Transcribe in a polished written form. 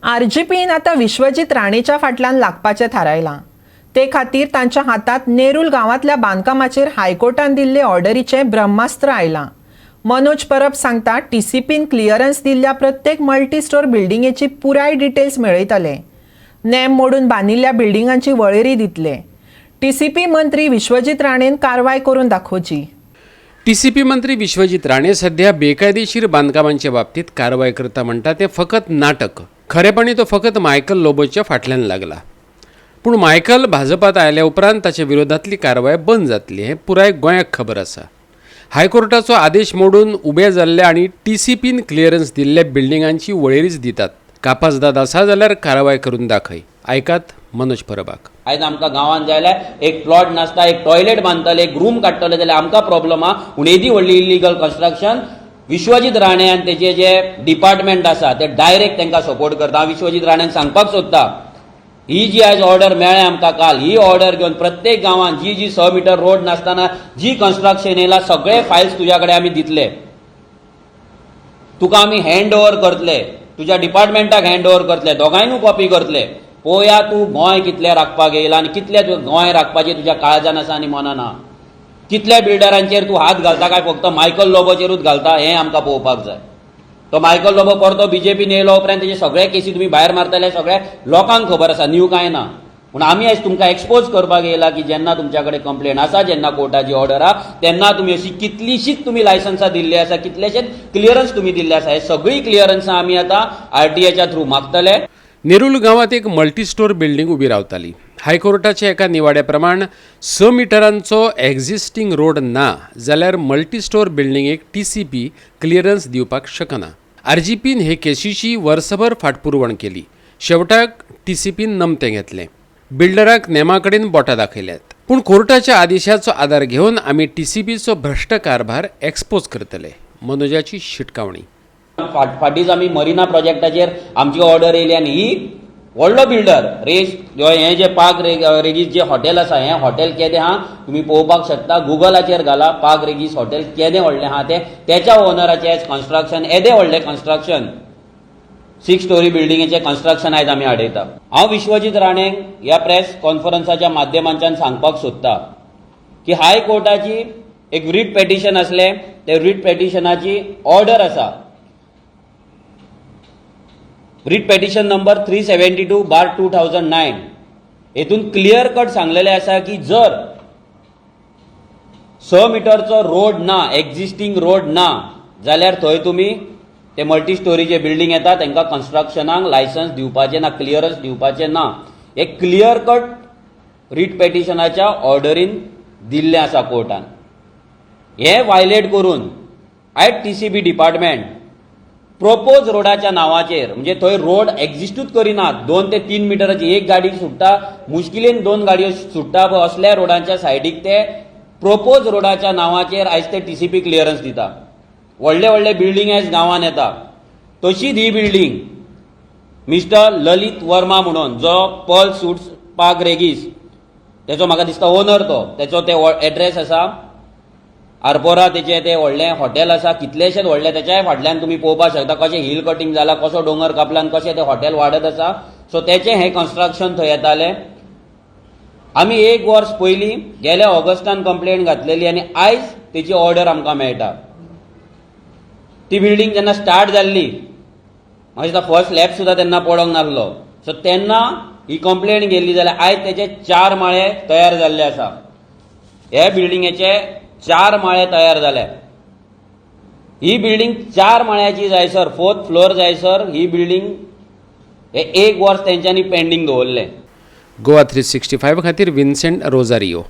आरजीपीन आता विश्वजीत राणेच्या फाटल्यान लागपाचें थारायलां। ते खातीर तांच्या हातात नेरूल गांवांतल्या बांदकामाचेर हायकोर्टान दिल्ले ऑर्डरीचें ब्रह्मास्त्र आयलां। मनोज परब सांगता, टीसीपीन क्लियरन्स दिल्ल्या प्रत्येक मल्टी स्टोर बिल्डिंगेची पुराय डिटेल्स मेळयतले। नेम मोडून बांदिल्ल्या बिल्डिंगांची वळेरी दितले। टीसीपी मंत्री विश्वजीत राणेन कारवाय करून दाखोवची। टीसीपी मंत्री विश्वजीत राणे सध्या बेकायदेशीर बांदकामांच्या बाबतीत कारवाई करता म्हणटा ते फकत नाटक। खरेपणी तो फकत मायकल लोबोच्या फाटल्यान लागला। पूण मायकल भाजपात आयल्या उपरांत ताच्या विरोधातली कारवाय बंद जातली हें पुराय गोंयाक खबर आसा। हायकोर्टाचो आदेश मोडून उबे जाल्ल्या आनी टीसीपीन क्लियरन्स दिल्ल्या बिल्डिंगांची वळेरीच दितात। कापासदाद आसा जाल्यार कारवाय करून दाखय। आयकात मनोज परबाक। आयज आमकां गांवांत जाल्यार एक प्लॉट नासता, एक टॉयलेट बांदतले, एक रूम काडटले जाल्यार आमकां प्रॉब्लम आहा। पूण येदी व्हडली इलिगल कन्स्ट्रक्शन विश्वजीत राणे आनी तेजे जे डिपार्टमेंट आसा ते डायरेक्ट तांकां सपोर्ट करता। हांव विश्वजीत राणेन सांगपाक सोदता, ही जी आयज ऑर्डर मेळ्ळ्या आमकां काल, ही ऑर्डर घेवन प्रत्येक गांवांत जी 100 मीटर रोड नासतना जी कन्स्ट्रक्शन येयला सगळे फायल्स तुज्या कडेन आमी दितले। तुका आमी हँड ओवर करतले, तुज्या डिपार्टमेंटाक हँड ओवर करतले, दोगांयनूय कॉपी करतले। पळोवया तूं गोंय कितलें राखपाक येयला आनी कितले गोंय राखपाचें तुज्या काळजान आसा आनी मनान आहा। कितल्या बिल्डरांचेर तूं हात घालता काय फक्त मायकल लोबोचेरूच घालता हें आमकां पळोवपाक जाय। तो मायकल लोबो परतो बीजेपीन येयलो उपरांत तेजे सगळे केसी तुमी भायर मारतले सगळ्या लोकांक खबर आसा, न्यू कांय ना। पूण आमी आयज तुमकां एक्सपोज करपाक येयला की जेन्ना तुमच्या कडेन कंप्लेन आसा, जेन्ना कोर्टाची ऑर्डर आहा, तेन्ना तुमी अशी कितलीशीच तुमी लायसन्सां दिल्ली आसा, कितलेशेच क्लियरन्स तुमी दिल्ले आसा। हे सगळी क्लियरन्सां आमी आतां आरटीआयच्या थ्रू मागतले। नेरूल गांवांत एक मल्टी स्टोर बिल्डिंग उबी रावताली। हायकोर्टाच्या एका निवाड्या प्रमाण 6 मिटरांचो एक्झिस्टिंग रोड ना जाल्यार मल्टी स्टोर बिल्डिंगेक टीसीपी क्लियरन्स दिवपाक शकना। आरजीपीन हे केसीची वर्सभर फाटपुरवण केली। शेवटाक टीसीपीन नमतें घेतलें। बिल्डराक नेमा कडेन बोटां दाखयल्यात। पूण कोर्टाच्या आदेशाचो आदार घेवन आमी टीसीपीचो भ्रश्ट कारभार एक्सपोज करतले। मनोजाची शिटकावणी। फाटींच आमी मरिना प्रोजेक्टाचेर आमची ऑर्डर येयली आनी ही व्हडलो बिल्डर हें जे पार्क रेगीस जे हॉटेल आसा, हें हॉटेल केदें आहा तुमी पळोवपाक शकता। गुगलाचेर घाला पार्क रेगीस हॉटेल केदें व्हडलें आहा तें। तेच्या ओनराचें कन्स्ट्रक्शन येदें व्हडलें कन्स्ट्रक्शन 6 स्टोरी बिल्डिंगेचें कन्स्ट्रक्शन आयज आमी आडयता। हांव विश्वजीत राणेंक ह्या प्रेस कॉन्फरन्साच्या माध्यमांतल्यान सांगपाक सोदता की हायकोर्टाची एक रीट पेटिशन आसलें, ते रीट पेटिशनाची ऑर्डर आसा, रीट पेटिशन नंबर 372/2009। हेतून क्लियर कट सांगलेलें आसा की जर 6 मिटरचो रोड ना, एक्झिस्टिंग रोड ना जाल्यार थंय तुमी ते मल्टी स्टोरीचे बिल्डिंग येता तांकां कन्स्ट्रक्शनाक लायसन्स दिवपाचें ना, क्लियरन्स दिवपाचें ना। हे क्लियर कट रीट पेटिशनाच्या ऑर्डरीन दिल्लें आसा कोर्टान। हे वायलेट करून आयज टीसीबी डिपार्टमेंट प्रोपोज रोडाच्या नावाचेर, म्हणजे थंय रोड एक्झिस्टूच करिनात, 2 ते 3 मिटराची एक गाडी सुट्टा, मुश्किलेन 2 गाडयो सुट्टा पळय असल्या रोडांच्या सायडीक ते प्रोपोज रोडाच्या नावाचेर आयज ते टीसीपी क्लियरन्स दिता। व्हडले व्हडले बिल्डिंग आयज गांवांत येता। तशीच ही बिल्डिंग मिस्टर ललित वर्मा म्हणून जो पर्ल सूट्स पार्क रेगीस तेचो म्हाका दिसता ओनर तो, तेचो ते एड्रेस आसा आरपोरा, तेचें तें व्हडलें हॉटेल आसा, कितलेशेच व्हडलें। तेच्याय फाटल्यान तुमी पळोवपाक शकता कशें हिल कटींग जालां, कसो दोंगर कापलान कशें तें हॉटेल वाडत आसा। सो तेचें हें कन्स्ट्रक्शन थंय येतालें। आमी 1 वर्स पयलीं गेल्या ऑगस्टान कंप्लेंट घातलेली आनी आयज तेची ऑर्डर आमकां मेळटा। ती बिल्डिंग जेन्ना स्टार्ट जाल्ली, म्हाका दिसता फर्स्ट स्लॅब सुद्दां तेन्ना पडोंक नासलो। सो तेन्ना ही कंप्लेंट गेल्ली जाल्यार आयज तेचे 4 माळे तयार जाल्ले आसा। हे बिल्डिंगेचे 4 माळे तयार जाले। ही बिल्डिंग 4 माळ्याची जायसर, 4th फ्लोर जायसर ही बिल्डिंग हे 1 वर्स तेंच्यांनी पेंडिंग दवरलें। गोवा 365 खातीर विन्सेंट रोजारियो।